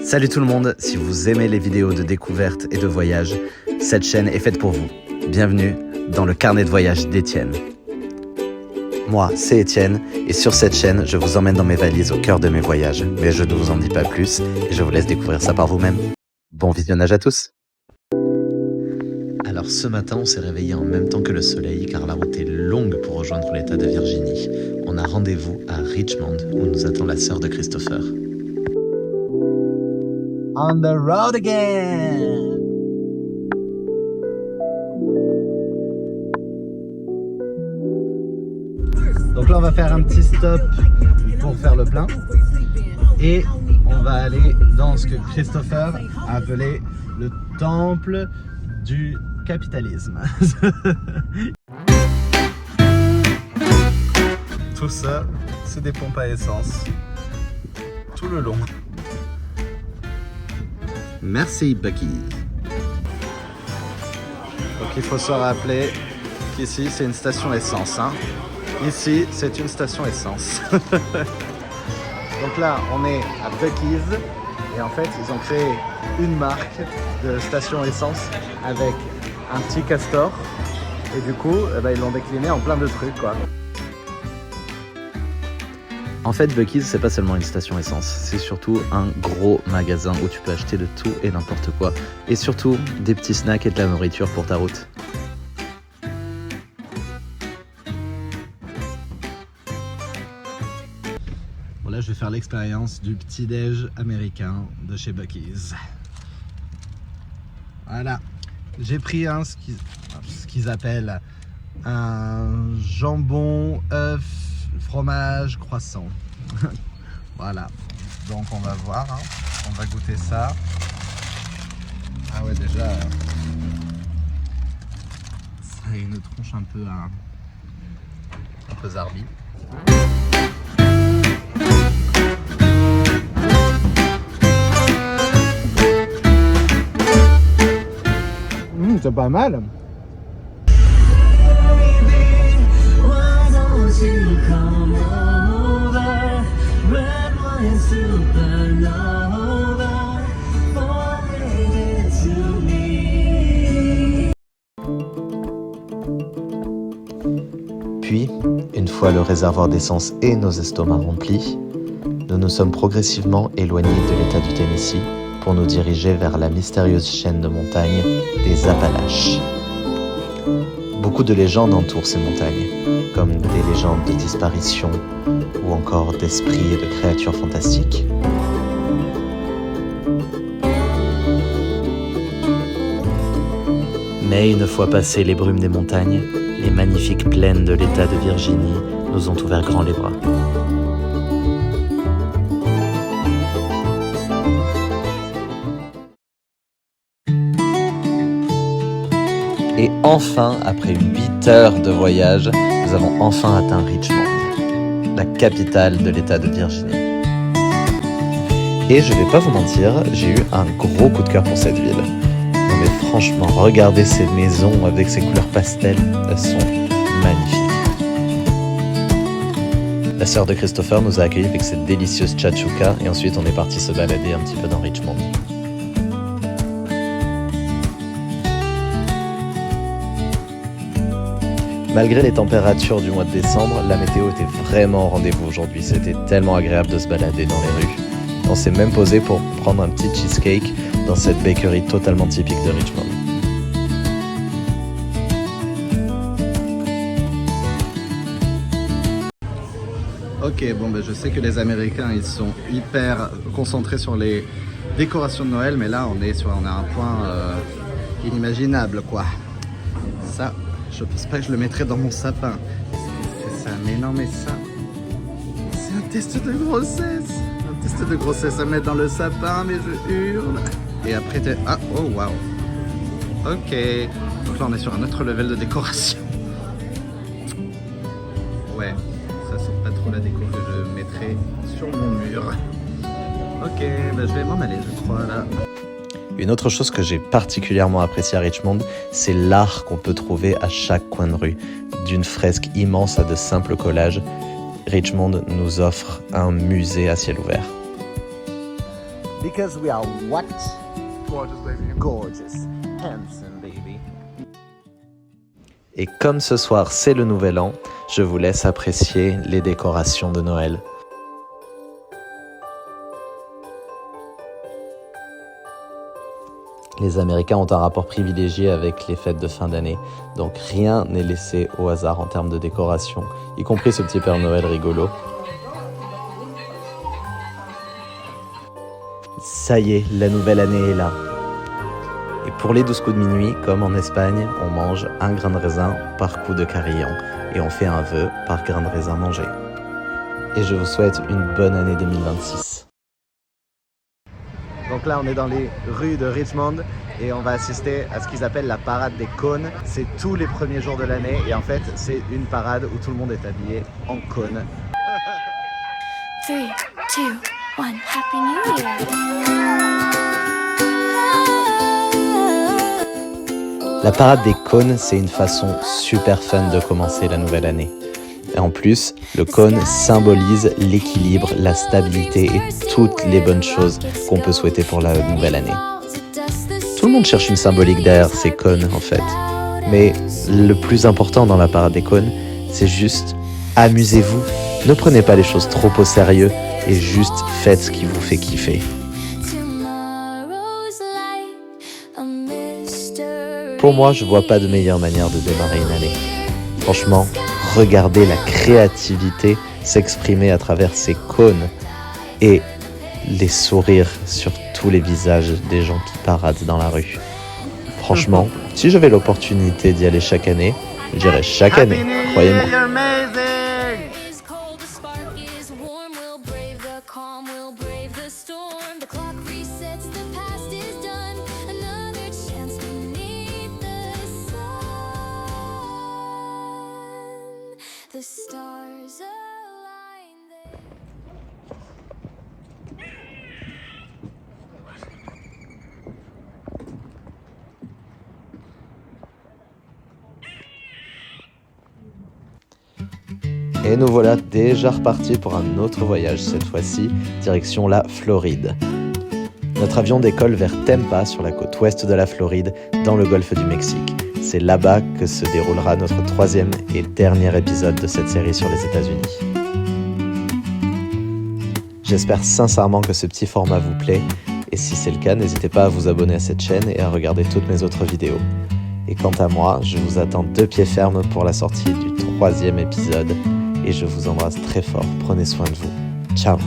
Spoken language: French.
Salut tout le monde, si vous aimez les vidéos de découverte et de voyage, cette chaîne est faite pour vous. Bienvenue dans le carnet de voyage d'Étienne. Moi, c'est Étienne, et sur cette chaîne, je vous emmène dans mes valises au cœur de mes voyages. Mais je ne vous en dis pas plus, et je vous laisse découvrir ça par vous-même. Bon visionnage à tous! Alors ce matin, on s'est réveillé en même temps que le soleil, car la route est longue pour rejoindre l'État de Virginie. On a rendez-vous à Richmond, où nous attend la sœur de Christopher. On the road again! Donc là on va faire un petit stop pour faire le plein et on va aller dans ce que Christopher a appelé le temple du capitalisme. Tout ça, c'est des pompes à essence tout le long. Merci Bucky. Donc il faut se rappeler qu'ici c'est une station essence. Ici c'est une station essence. Donc là on est à Bucky's et en fait ils ont créé une marque de station essence avec un petit castor et du coup ils l'ont décliné en plein de trucs quoi. En fait, Bucky's, c'est pas seulement une station essence, c'est surtout un gros magasin où tu peux acheter de tout et n'importe quoi. Et surtout, des petits snacks et de la nourriture pour ta route. Bon là, je vais faire l'expérience du petit-déj américain de chez Bucky's. Voilà, j'ai pris ce qu'ils appellent un jambon, œuf, fromage, croissant. Voilà, donc on va voir, on va goûter ça. Ah ouais, déjà ça a une tronche un peu zarbi. C'est pas mal. Puis, une fois le réservoir d'essence et nos estomacs remplis, nous nous sommes progressivement éloignés de l'État du Tennessee pour nous diriger vers la mystérieuse chaîne de montagnes des Appalaches. Beaucoup de légendes entourent ces montagnes, comme des légendes de disparition ou encore d'esprits et de créatures fantastiques. Mais une fois passées les brumes des montagnes, les magnifiques plaines de l'État de Virginie nous ont ouvert grand les bras. Et enfin, après 8 heures de voyage, nous avons enfin atteint Richmond, la capitale de l'État de Virginie. Et je vais pas vous mentir, j'ai eu un gros coup de cœur pour cette ville. Non mais franchement, regardez ces maisons avec ces couleurs pastel, elles sont magnifiques. La sœur de Christopher nous a accueillis avec cette délicieuse tchatchouka et ensuite on est parti se balader un petit peu dans Richmond. Malgré les températures du mois de décembre, la météo était vraiment au rendez-vous aujourd'hui. C'était tellement agréable de se balader dans les rues. On s'est même posé pour prendre un petit cheesecake dans cette bakery totalement typique de Richmond. Ok, bon je sais que les Américains ils sont hyper concentrés sur les décorations de Noël, mais là on a un point inimaginable quoi. Ça, je pense pas que je le mettrais dans mon sapin. C'est ça, mais non mais ça, c'est un test de grossesse. Un test de grossesse à mettre dans le sapin, mais je hurle. Et après t'es... Ah, oh waouh. Ok, donc là on est sur un autre level de décoration. Ouais, ça c'est pas trop la déco que je mettrais sur mon mur. Ok, je vais m'en aller je crois là. Une autre chose que j'ai particulièrement appréciée à Richmond, c'est l'art qu'on peut trouver à chaque coin de rue. D'une fresque immense à de simples collages, Richmond nous offre un musée à ciel ouvert. Because we are what? Gorgeous, baby. Gorgeous. Handsome, baby. Et comme ce soir c'est le nouvel an, je vous laisse apprécier les décorations de Noël. Les Américains ont un rapport privilégié avec les fêtes de fin d'année, donc rien n'est laissé au hasard en termes de décoration, y compris ce petit Père Noël rigolo. Ça y est, la nouvelle année est là. Et pour les 12 coups de minuit, comme en Espagne, on mange un grain de raisin par coup de carillon et on fait un vœu par grain de raisin mangé. Et je vous souhaite une bonne année 2026. Donc là, on est dans les rues de Richmond et on va assister à ce qu'ils appellent la parade des cônes. C'est tous les premiers jours de l'année et en fait, c'est une parade où tout le monde est habillé en cône. 3, 2, 1, Happy New Year! La parade des cônes, c'est une façon super fun de commencer la nouvelle année. Et en plus, le cône symbolise l'équilibre, la stabilité et toutes les bonnes choses qu'on peut souhaiter pour la nouvelle année. Tout le monde cherche une symbolique derrière ces cônes en fait. Mais le plus important dans la parade des cônes, c'est juste amusez-vous. Ne prenez pas les choses trop au sérieux et juste faites ce qui vous fait kiffer. Pour moi, je vois pas de meilleure manière de démarrer une année. Franchement, regardez la créativité s'exprimer à travers ces cônes et les sourires sur tous les visages des gens qui paradent dans la rue. Franchement, si j'avais l'opportunité d'y aller chaque année, je dirais chaque année, croyez-moi. The stars align there. Et nous voilà déjà repartis pour un autre voyage, cette fois-ci, direction la Floride. Notre avion décolle vers Tampa, sur la côte ouest de la Floride, dans le golfe du Mexique. C'est là-bas que se déroulera notre 3e et dernier épisode de cette série sur les États-Unis. J'espère sincèrement que ce petit format vous plaît, et si c'est le cas, n'hésitez pas à vous abonner à cette chaîne et à regarder toutes mes autres vidéos. Et quant à moi, je vous attends de pied ferme pour la sortie du 3e épisode, et je vous embrasse très fort. Prenez soin de vous. Ciao!